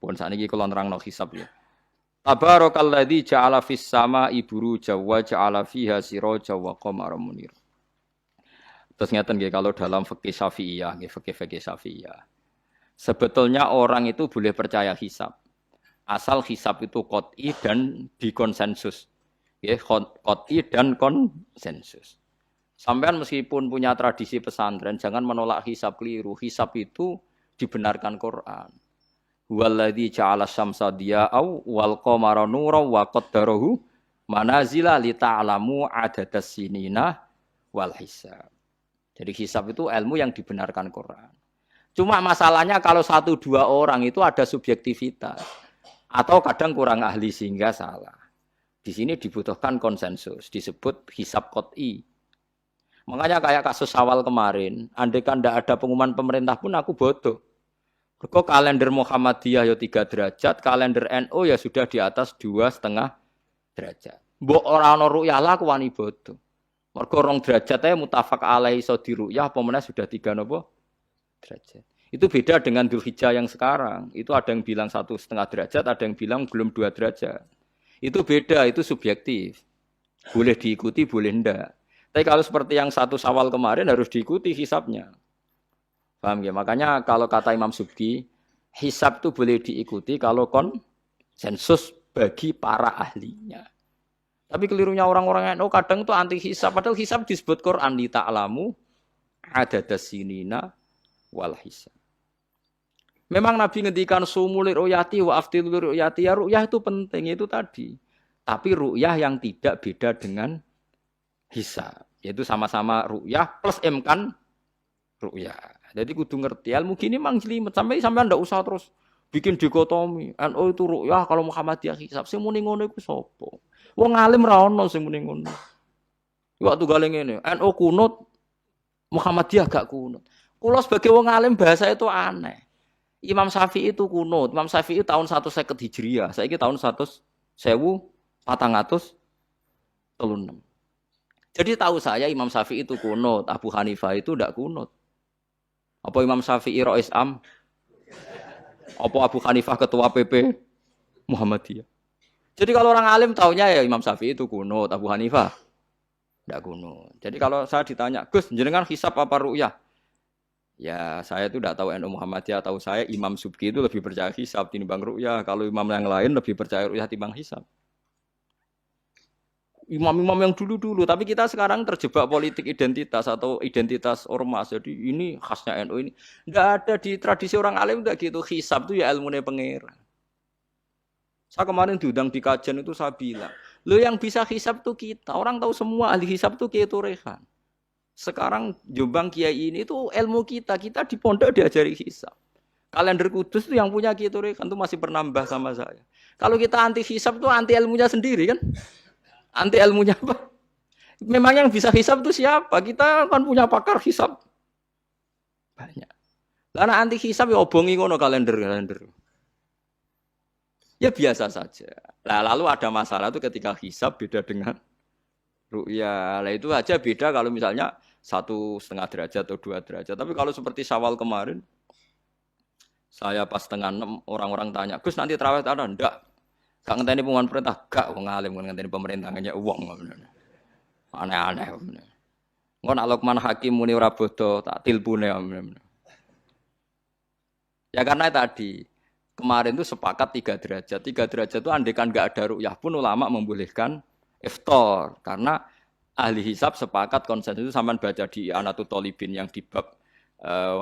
Pun sakniki kula nerangno hisab ya. Tabarakalladzi ja'ala fis sama'i buruja wa ja'ala fiha siraja wa qamaran munir. Terus ngeten nggih kalau dalam fikih Syafi'iyah, nggih fikih Syafi'iyah. Sebetulnya orang itu boleh percaya hisab. Asal hisab itu qot'i dan dikonsensus. Nggih, qot'i dan konsensus. Sampean meskipun punya tradisi pesantren jangan menolak hisab keliru. Hisab itu dibenarkan Quran. Huwallazi ja'ala syamsa diya'au wal qamara nuran wa qaddarahu manazila li ta'lamu adadas sinina wal hisab. Jadi hisab itu ilmu yang dibenarkan Quran. Cuma masalahnya kalau 1-2 orang itu ada subjektivitas atau kadang kurang ahli sehingga salah. Di sini dibutuhkan konsensus, disebut hisab qot'i. Makanya kayak kasus awal kemarin, andai kan tidak ada pengumuman pemerintah pun aku bodoh. Kok kalender Muhammadiyah ya 3 derajat, kalender NU ya sudah di atas 2,5 derajat. Mbok ora ana ru'yah lah aku wani bodoh. Mergo 2 derajat ae mutafaq alaihi iso diruyah apa meneh sudah 3 napa derajat. Itu beda dengan Dzulhijjah yang sekarang. Itu ada yang bilang 1,5 derajat, ada yang bilang belum 2 derajat. Itu beda, itu subjektif. Boleh diikuti, boleh ndak. Tapi kalau seperti yang 1 Syawal kemarin harus diikuti hisabnya. Paham ya? Makanya kalau kata Imam Subki, hisab itu boleh diikuti kalau konsensus bagi para ahlinya. Tapi kelirunya orang-orang NU kadang itu anti hisab. Padahal hisab disebut Quran li ta'lamu adadas sinina wal hisab. Memang Nabi ngendikan sumul ru'yati wa aftilur ru'yati. Ya ru'yah itu penting itu tadi. Tapi ru'yah yang tidak beda dengan hisab. Yaitu sama-sama ru'yah plus imkan ru'yah. Jadi kudu ngerti ilmu gini mang jelimet sampai ndak usah terus bikin dikotomi. NU itu ru'yah kalau Muhammadiyah hisab. Sing muni ngono iku sapa? Wong alim ra ono sing muni ngono. Waktu gale ngene, NU kunut Muhammadiyah gak kunut. Kula sebagai wong alim bahasa itu aneh. Imam Syafi'i itu kunut. Imam Syafi'i tahun 150 Hijriah. Saiki tahun 1436. Jadi tahu saya Imam Syafi'i itu kunut, Abu Hanifah itu ndak kunut. Apa Imam Syafi'i Rais Am? Apa Abu Hanifah ketua PP Muhammadiyah? Jadi kalau orang alim taunya ya Imam Syafi'i itu kunut, Abu Hanifah ndak kunut. Jadi kalau saya ditanya, "Gus, jenengan hisab apa ru'yah?" Ya, saya itu tidak tahu NU Muhammadiyah, tahu saya Imam Subki itu lebih percaya hisab timbang ru'yah. Kalau imam yang lain lebih percaya ru'yah timbang hisab. Imam-imam yang dulu-dulu, tapi kita sekarang terjebak politik identitas atau identitas ormas. Jadi ini khasnya NU ini. Enggak ada di tradisi orang alim enggak gitu. Hisab itu ya ilmunya pangeran. Saya kemarin diundang di kajian itu saya bilang, lo yang bisa hisab tuh kita. Orang tahu semua ahli hisab tuh Kiai Turehan. Sekarang Jombang Kiai ini tuh ilmu kita. Kita di pondok diajari hisab. Kalender Kudus itu yang punya Kiai Turehan tuh masih pernambah sama saya. Kalau kita anti hisab tuh anti ilmunya sendiri kan? Anti ilmunya apa? Memang yang bisa hisab itu siapa? Kita kan punya pakar hisab banyak. Karena anti hisab ya obongi ngono kalender. Ya biasa saja. Nah, lalu ada masalah itu ketika hisab beda dengan ru'yah. Lah itu aja beda kalau misalnya 1,5 derajat atau 2 derajat. Tapi kalau seperti Syawal kemarin, saya pas setengah 6 orang-orang tanya, "Gus nanti tarawih ada?" Enggak. Gak ngenteni pengumuman perintah, gak wong alim ngenteni pemerintah ngene wong. Aneh-aneh. Engko nek Luqman Hakim muni ora bodo tak tilpune. Ya karena tadi kemarin itu sepakat 3 derajat. 3 derajat itu andekan enggak ada ru'yah pun ulama membolehkan iftar karena ahli hisab sepakat konsensus itu sampean baca di Anatut Thalibin yang di bab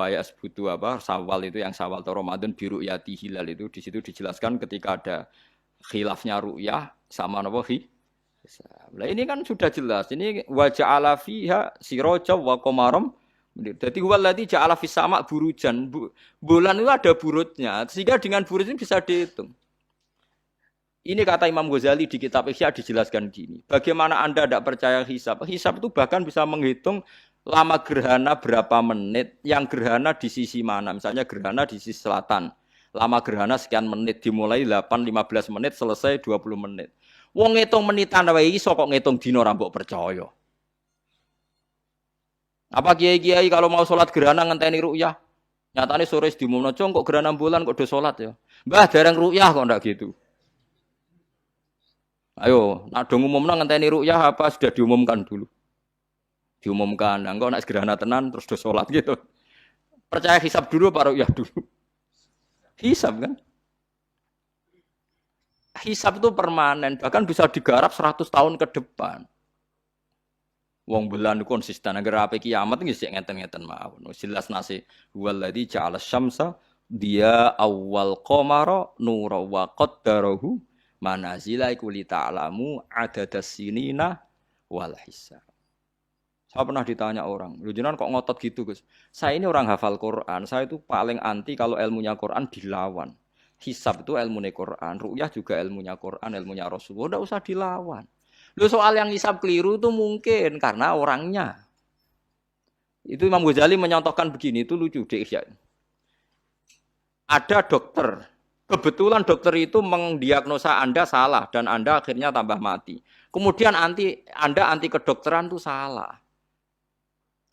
wayas butuh apa Syawal itu yang Syawal atau Ramadan biru yati hilal itu di situ dijelaskan ketika ada khilafnya ru'yah sama napa hisab. Lah ini kan sudah jelas. Ini wa ja'ala fiha siraja wa qamaram. Jadi wallazi ja'ala fis sama' burujan. Bulan itu ada burutnya. Sehingga dengan burut ini bisa dihitung. Ini kata Imam Ghazali di kitab Ihya dijelaskan gini. Bagaimana Anda tidak percaya hisab? Hisab itu bahkan bisa menghitung lama gerhana berapa menit, yang gerhana di sisi mana. Misalnya gerhana di sisi selatan. Lama gerhana sekian menit, dimulai 8-15 menit, selesai 20 menit. Wong ngitung menitan wae iso kok ngitung dina ora mbok percaya. Apa kiai-kiai kalau mau sholat gerhana ngenteni ru'yah? Nyatane sore diumumno, "Cung kok gerhana bulan kok do salat ya?" "Mbah, dereng ru'yah kok ndak gitu." Ayo, nak do ngumumno ngenteni ru'yah apa sudah diumumkan dulu? Diumumkan. Nah, engko nek gerhana tenan terus do salat gitu. Percaya hisab dulu apa ru'yah dulu? Hisab kan? Hisab itu permanen, bahkan bisa digarap 100 tahun ke depan. Wong bulan konsisten agar apa kiamat nggih sik ngeten-ngeten mawon. Jelas nasi waladzi ja'ala syamsa dia awal qamara nura wa qaddarahu manazila iku li ta'lamu adadas sinina wal hisab. Saya pernah ditanya orang, lu jenengan kok ngotot gitu, Gus? Saya ini orang hafal Quran, saya itu paling anti kalau ilmunya Quran dilawan. Hisab itu ilmunya Quran, ru'yah juga ilmunya Quran, ilmunya Rasulullah, enggak usah dilawan. Lu soal yang hisab keliru itu mungkin karena orangnya. Itu Imam Ghazali menyontohkan begini, itu lucu deh ya. Ada dokter, kebetulan dokter itu mendiagnosa Anda salah dan Anda akhirnya tambah mati. Kemudian Anda anti kedokteran itu salah.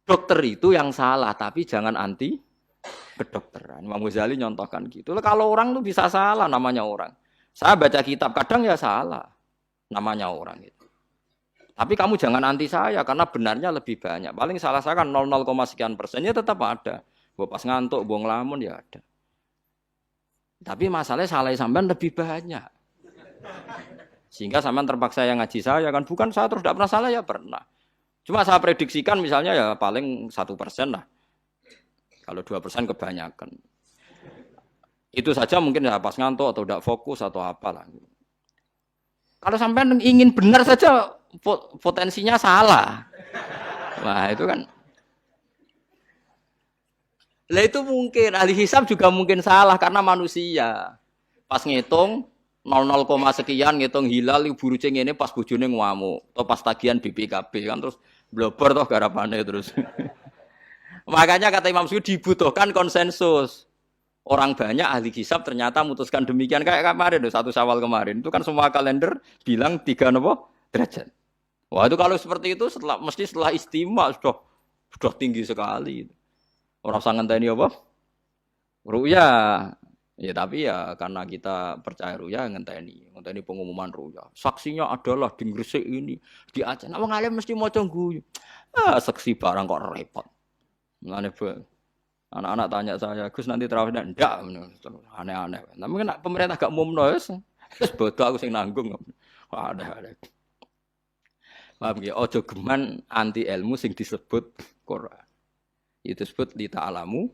Dokter itu yang salah, tapi jangan anti kedokteran. Imam Ghazali nyontohkan gitu. Kalau orang tuh bisa salah, namanya orang. Saya baca kitab, kadang ya salah, namanya orang itu. Tapi kamu jangan anti saya, karena benarnya lebih banyak. Paling salah saya kan 0, sekian persennya tetap ada. Gue pas ngantuk, gue ngelamun ya ada. Tapi masalahnya salah sampean lebih banyak. Sehingga sampean terpaksa yang ngaji saya kan, bukan saya terus tidak pernah salah ya pernah. Cuma saya prediksikan misalnya ya paling 1% lah. Kalau 2% kebanyakan. Itu saja mungkin ya pas ngantuk atau tidak fokus atau apalah. Kalau sampai ingin benar saja potensinya salah. Wah itu kan. Lah itu mungkin ahli hisab juga mungkin salah karena manusia. Pas ngitung 00, sekian ngitung hilal buru ceng ini pas bojone ngamuk atau pas tagihan BPKB kan terus blober toh garapane terus. Makanya kata Imam Suyuti dibutuhkan konsensus. Orang banyak ahli hisab ternyata memutuskan demikian kayak kemarin 1 Syawal kemarin. Itu kan semua kalender bilang 3 derajat. Wah, itu kalau seperti itu setelah istimewa sudah tinggi sekali. Orang sangat ngenteni apa? Ru'yah. Ya tapi ya karena kita percaya ru'yah ngenteni pengumuman ru'yah. Saksinya adalah di Gresik ini, di Aceh. Nah, wong alim mesti maca guyu. Saksi barang kok repot. Mulane anak-anak tanya saya, "Gus nanti terawih ndak?" Aneh-aneh. Tapi kan pemerintah gak umumno wis bodoh aku sing nanggung. Aneh-aneh. Paham nggih? Aja geman anti ilmu sing disebut Quran. Itu disebut li ta'lamu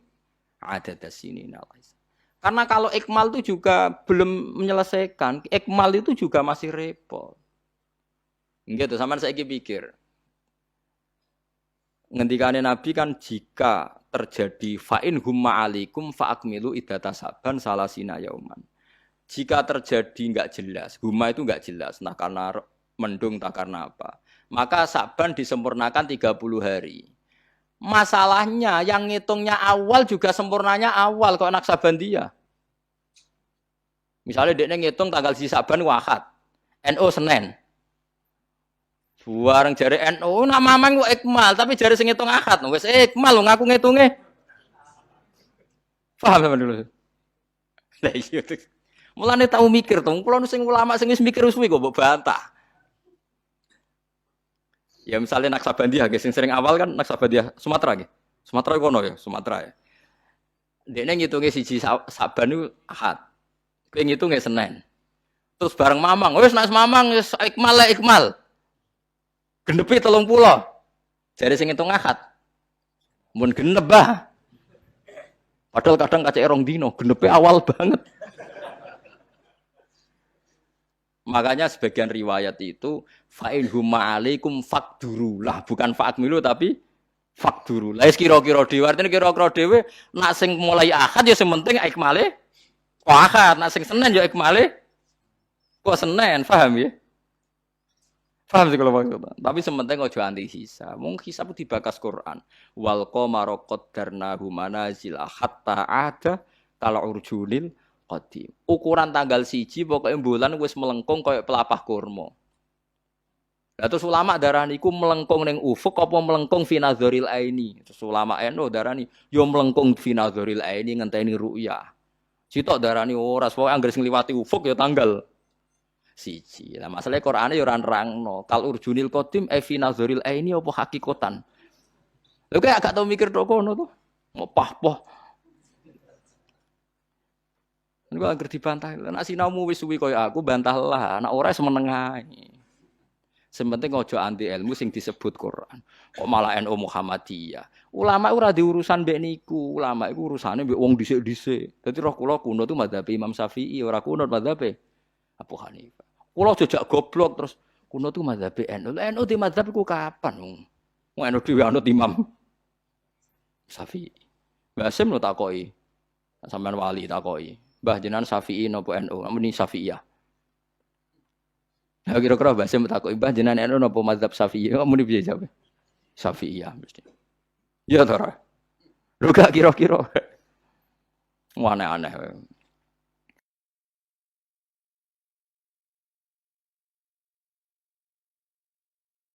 adadas sinina. Karena kalau ikmal itu juga belum menyelesaikan, ikmal itu juga masih repot. Gitu, sampean saiki pikir. Ngendikane Nabi kan jika terjadi fa'in humma alikum fa'akmilu iddata saban salasina yauman. Jika terjadi enggak jelas, humma itu enggak jelas, nah karena mendung tak karena apa. Maka saban disempurnakan 30 hari. Masalahnya yang ngitungnya awal juga sempurnanya awal kok Naksabandia. Misalnya dia ngitung tanggal si Saban Ahad, NU Senin. Bareng jari NU nama mamang kok ikmal, tapi jari sing ngitung Ahad, wis ikmal ngaku ngitunge. Paham sampean dulu. Lah iya. Mulane tau mikir to, kula sing ulama sing wis mikir suwi kok mbok bantah. Ya misalnya Naksabandia, sing sering awal kan Naksabandia Sumatera nggih. Sumatera kono ya, Sumatera ya. Dekne ngitunge siji Saban itu Ahad. Kowe ngitunge Senin. Terus bareng Mamang, wis nek Mamang wis ikmal. Genepi 30. Jare sing ngitung Ahad. Mun genep bah. Padahal kadang kacek rong dino, genepi awal banget. Makanya sebagian riwayat itu fa'in humma alaikum faqduru lah, bukan fa'akmilu tapi faqduru. Lah kira-kira dhewe artine kira-kira dhewe nak sing mulai Ahad ya sing penting ikmale kok Ahad, nak sing Senin ya ikmale kok Senin, paham ya? Paham sih kalau maksudnya. Tapi sementing aja anti hisab. Wong hisab dibakas Quran. Wal qamara qaddarnahu manazila hatta ada kal urjunil qadim. Ukuran tanggal 1 pokoke bulan wis melengkung koyo pelapah kurma. Lah terus ulama darani iku melengkung ning ufuk apa melengkung fi nazaril aini. Terus ulama NU darani yo melengkung fi nazaril aini ngenteni ru'yah. Sitok darani ora pokoke anggere sing liwati ufuk ya tanggal siji. Lah masalahe Qur'ane ya ora nerangno. Kal urjunil qadim fi nazaril aini apa hakikatan. Lho kayak gak tau mikir tok kono to. Mau pah-poh. Niku anggere dibantah. Nek sinaumu wis suwi kaya aku bantahlah. Nek ora semeneng ae. Sementing ojo anti ilmu sing disebut Quran. Kok malah NU Muhammadiyah. Ulama ora di urusan mbek niku. Ulama iku urusane mbek wong dhisik-dhisik. Dadi roh kula kuno tu madzhab Imam Syafi'i, ora kuno madzhab Abu Hanifah. Kula jejak goblok terus kuno tu madzhab NU. NU di madzhab iku kapan wong? Wong NU dhewe anut Imam Syafi'i. Mbah Sim lo takoki. Sampeyan wali takoki. Mbah jenengan Syafi'i napa NU? Muni Syafi'iyah. Nah, kira-kira bahasa takut ibah jenengan NU napa mazhab Syafi'i? Kamu ini bisa jawab. Syafi'iyah mesti. Ya ta ora? Lho gak kira-kira. Aneh-aneh.